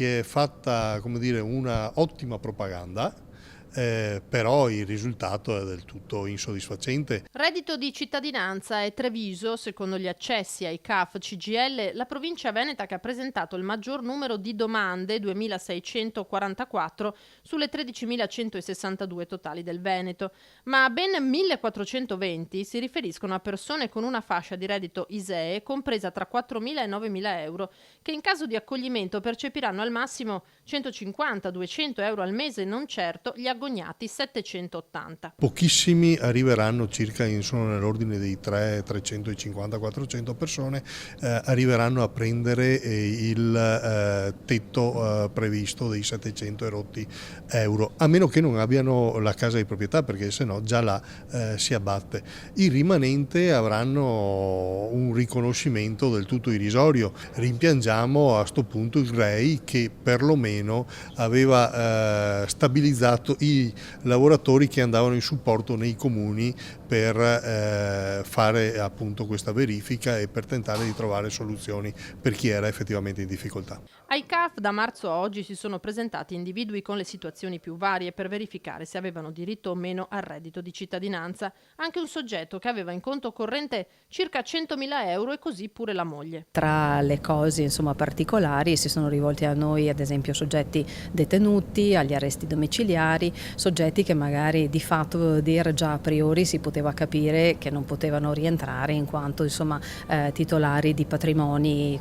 si è fatta, come dire, una ottima propaganda, però il risultato è del tutto insoddisfacente. Reddito di cittadinanza è Treviso, secondo gli accessi ai CAF CGIL, la provincia veneta che ha presentato il maggior numero di domande, 2.644, sulle 13.162 totali del Veneto, ma ben 1.420 si riferiscono a persone con una fascia di reddito ISEE compresa tra 4.000 e 9.000 euro, che in caso di accoglimento percepiranno al massimo 150-200 euro al mese, non certo gli agognati 780. Pochissimi arriveranno, sono nell'ordine dei 350-400 persone, arriveranno a prendere il tetto previsto dei 700 erotti euro, a meno che non abbiano la casa di proprietà, perché se no già là si abbatte. I rimanenti avranno un riconoscimento del tutto irrisorio. Rimpiangiamo a sto punto il REI, che perlomeno aveva stabilizzato i lavoratori che andavano in supporto nei comuni per fare appunto questa verifica e per tentare di trovare soluzioni per chi era effettivamente in difficoltà. Ai CAF da marzo a oggi si sono presentati individui con le situazioni più varie per verificare se avevano diritto o meno al reddito di cittadinanza. Anche un soggetto che aveva in conto corrente circa 100.000 euro e così pure la moglie. Tra le cose particolari si sono rivolti a noi ad esempio soggetti detenuti, agli arresti domiciliari, soggetti che magari di fatto già a priori si poteva capire che non potevano rientrare in quanto titolari di patrimoni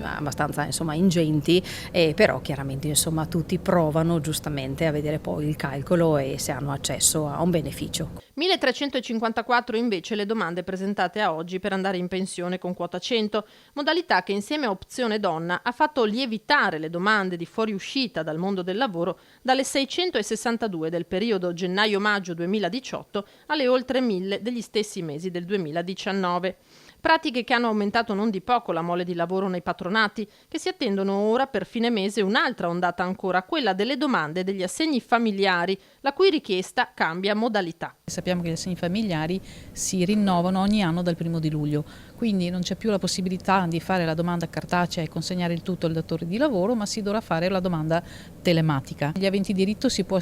abbastanza ingenti, e però chiaramente tutti provano giustamente a vedere poi il calcolo e se hanno accesso a un beneficio. 1.354 invece le domande presentate a oggi per andare in pensione con quota 100, modalità che insieme a Opzione Donna ha fatto lievitare le domande di fuoriuscita dal mondo del lavoro dalle 662 del periodo gennaio-maggio 2018 alle oltre 1.000 degli stessi mesi del 2019. Pratiche che hanno aumentato non di poco la mole di lavoro nei patronati, che si attendono ora per fine mese un'altra ondata ancora, quella delle domande degli assegni familiari, la cui richiesta cambia modalità. Sappiamo che gli assegni familiari si rinnovano ogni anno dal 1° di luglio, quindi non c'è più la possibilità di fare la domanda cartacea e consegnare il tutto al datore di lavoro, ma si dovrà fare la domanda telematica. Gli aventi diritto si può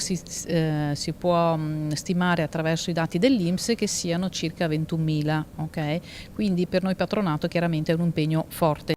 stimare attraverso i dati dell'INPS che siano circa 21.000, ok? Quindi per noi patronato chiaramente è un impegno forte.